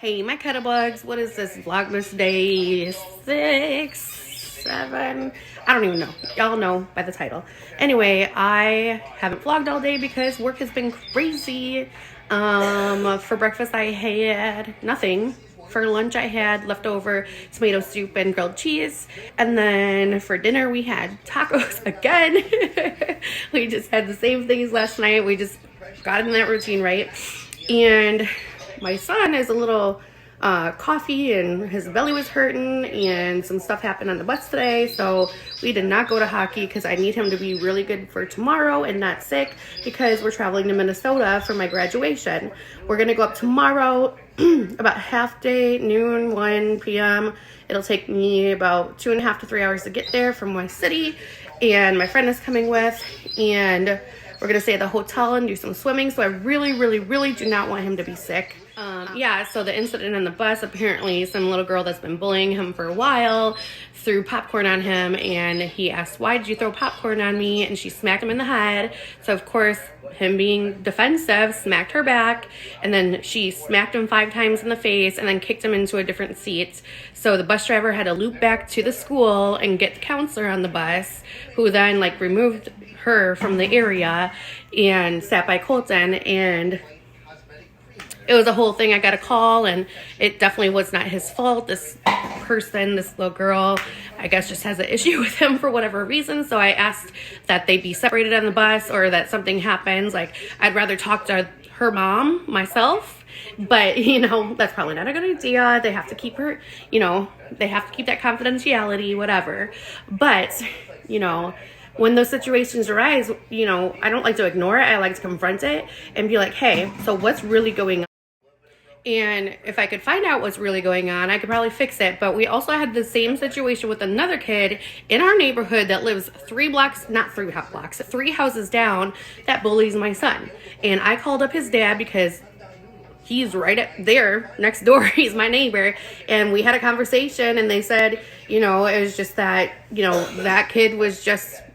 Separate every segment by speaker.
Speaker 1: Hey, my cuddlebugs, what is this? Vlogmas day 6, 7? I don't even know. Y'all know by the title. Anyway, I haven't vlogged all day because work has been crazy. For breakfast, I had nothing. For lunch, I had leftover tomato soup and grilled cheese. And then for dinner, we had tacos again. We just had the same things last night. We just got in that routine, right? And my son is a little coffee and his belly was hurting and some stuff happened on the bus today, so we did not go to hockey because I need him to be really good for tomorrow and not sick because we're traveling to Minnesota for my graduation. We're gonna go up tomorrow about half day, noon, 1 p.m. It'll take me about 2.5 to 3 hours to get there from my city, and my friend is coming with, and we're gonna stay at the hotel and do some swimming, so I really do not want him to be sick. Yeah, so the incident on the bus, apparently some little girl that's been bullying him for a while threw popcorn on him, and he asked, "Why did you throw popcorn on me?" And she smacked him in the head. So of course, him being defensive, smacked her back, and then she smacked him 5 times in the face and then kicked him into a different seat. So the bus driver had to loop back to the school and get the counselor on the bus, who then like removed her from the area and sat by Colton, and it was a whole thing. I got a call, and it definitely was not his fault. This person, this little girl, I guess just has an issue with him for whatever reason. So I asked that they be separated on the bus, or that something happens. Like, I'd rather talk to her mom myself, but you know, that's probably not a good idea. They have to keep her, you know, they have to keep that confidentiality, whatever. But, you know, when those situations arise, you know, I don't like to ignore it. I like to confront it and be like, hey, so what's really going on? And if I could find out what's really going on, I could probably fix it. But we also had the same situation with another kid in our neighborhood that lives 3 houses down, that bullies my son. And I called up his dad because he's right up there next door. He's my neighbor. And we had a conversation, and they said, you know, it was just that, you know, that kid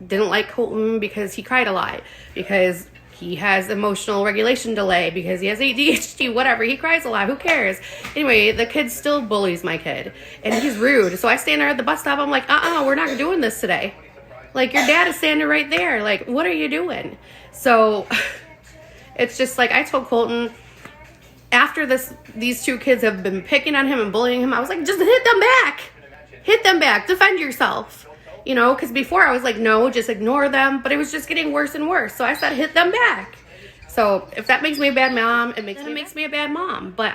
Speaker 1: didn't like Colton because he cried a lot, because he has emotional regulation delay, because he has ADHD, whatever. He cries a lot. Who cares? Anyway, the kid still bullies my kid, and he's rude. So I stand there at the bus stop. I'm like, we're not doing this today. Like, your dad is standing right there. Like, what are you doing? So it's just like, I told Colton, after these 2 kids have been picking on him and bullying him, I was like, just hit them back. Hit them back. Defend yourself. You know, because before I was like, no, just ignore them. But it was just getting worse and worse. So I said, hit them back. So if that makes me a bad mom, it makes me a bad mom. But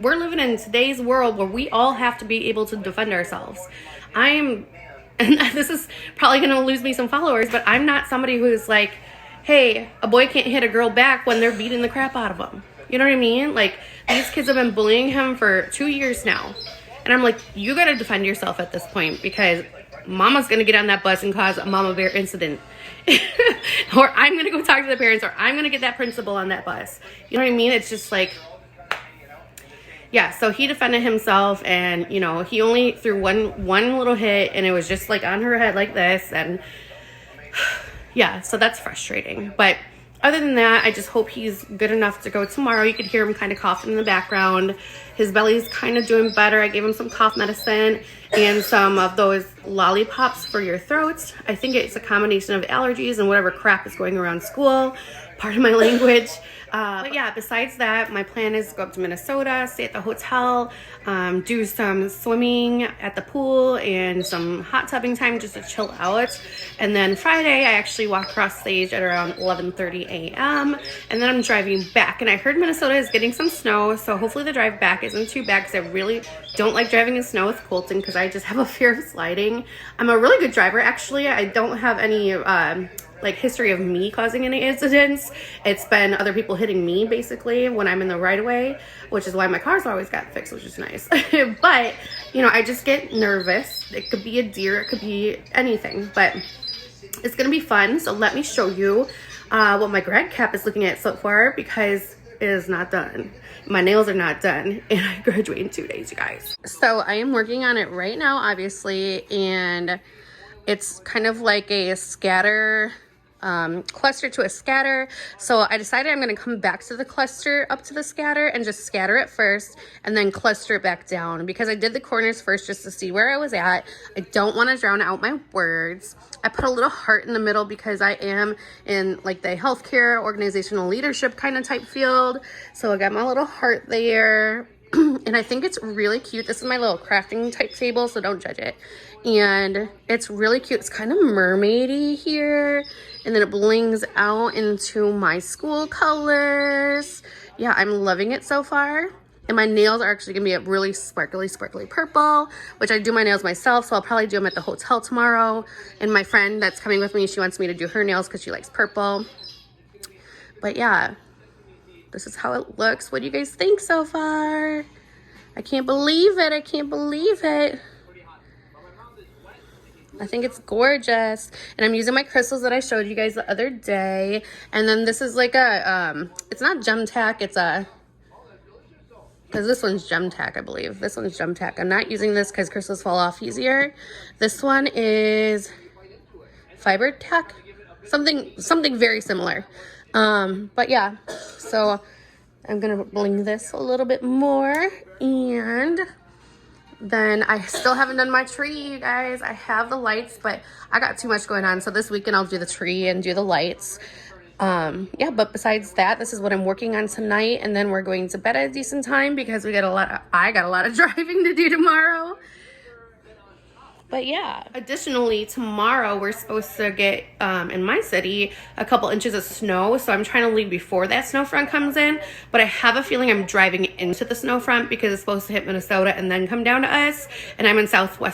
Speaker 1: we're living in today's world where we all have to be able to defend ourselves. And this is probably going to lose me some followers, but I'm not somebody who's like, hey, a boy can't hit a girl back when they're beating the crap out of them. You know what I mean? Like, these kids have been bullying him for 2 years now. And I'm like, you got to defend yourself at this point, because mama's going to get on that bus and cause a mama bear incident. Or I'm going to go talk to the parents, or I'm going to get that principal on that bus. You know what I mean? It's just like, yeah, so he defended himself, and, you know, he only threw one little hit, and it was just like on her head like this. And yeah, so that's frustrating. But other than that, I just hope he's good enough to go tomorrow. You could hear him kind of coughing in the background. His belly's kind of doing better. I gave him some cough medicine and some of those lollipops for your throat. I think it's a combination of allergies and whatever crap is going around school. Pardon my language. But yeah, besides that, my plan is to go up to Minnesota, stay at the hotel, do some swimming at the pool and some hot tubbing time just to chill out. And then Friday, I actually walk across stage at around 11:30 a.m. And then I'm driving back. And I heard Minnesota is getting some snow, so hopefully the drive back isn't too bad, because I really don't like driving in snow with Colton, because I just have a fear of sliding. I'm a really good driver, actually. I don't have any like history of me causing any incidents. It's been other people hitting me basically when I'm in the right of way, which is why my car's always got fixed, which is nice. But you know, I just get nervous. It could be a deer, it could be anything, but it's gonna be fun. So let me show you what my grad cap is looking at so far, because it is not done. My nails are not done, and I graduate in 2 days, you guys. So I am working on it right now, obviously, and it's kind of like a scatter cluster to a scatter. So I decided I'm going to come back to the cluster up to the scatter and just scatter it first and then cluster it back down, because I did the corners first just to see where I was at. I don't want to drown out my words. I put a little heart in the middle because I am in like the healthcare organizational leadership kind of type field. So I got my little heart there. And I think it's really cute. This is my little crafting type table, so don't judge it. And it's really cute. It's kind of mermaidy here. And then it blings out into my school colors. Yeah, I'm loving it so far. And my nails are actually gonna be a really sparkly purple, which I do my nails myself, so I'll probably do them at the hotel tomorrow. And my friend that's coming with me, she wants me to do her nails because she likes purple. But yeah, this is how it looks. What do you guys think so far? I can't believe it. I can't believe it. I think it's gorgeous. And I'm using my crystals that I showed you guys the other day. And then this is like a, it's not gem tack, it's a, because this one's gem tack, I believe. This one's gem tack. I'm not using this because crystals fall off easier. This one is fiber tack, something very similar. But yeah, so I'm gonna bling this a little bit more, and then I still haven't done my tree, you guys. I have the lights, but I got too much going on. So this weekend I'll do the tree and do the lights. Yeah, but besides that, this is what I'm working on tonight, and then we're going to bed at a decent time because I got a lot of driving to do tomorrow. But yeah, additionally, tomorrow we're supposed to get, in my city, a couple inches of snow. So I'm trying to leave before that snow front comes in. But I have a feeling I'm driving into the snow front because it's supposed to hit Minnesota and then come down to us. And I'm in south central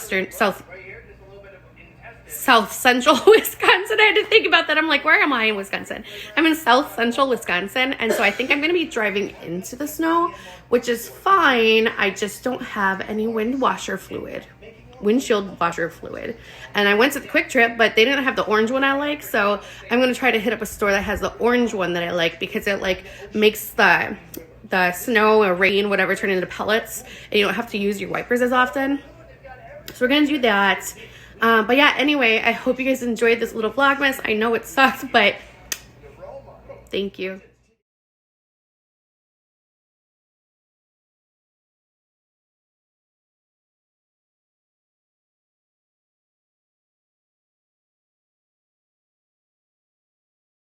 Speaker 1: Wisconsin. I had to think about that. I'm like, where am I in Wisconsin? I'm in south central Wisconsin. And so I think I'm going to be driving into the snow, which is fine. I just don't have any windshield washer fluid. And I went to the Quick Trip, but they didn't have the orange one I like. So I'm going to try to hit up a store that has the orange one that I like, because it like makes the snow or rain, whatever, turn into pellets, and you don't have to use your wipers as often. So we're going to do that. But yeah, anyway, I hope you guys enjoyed this little vlogmas. I know it sucks, but thank you.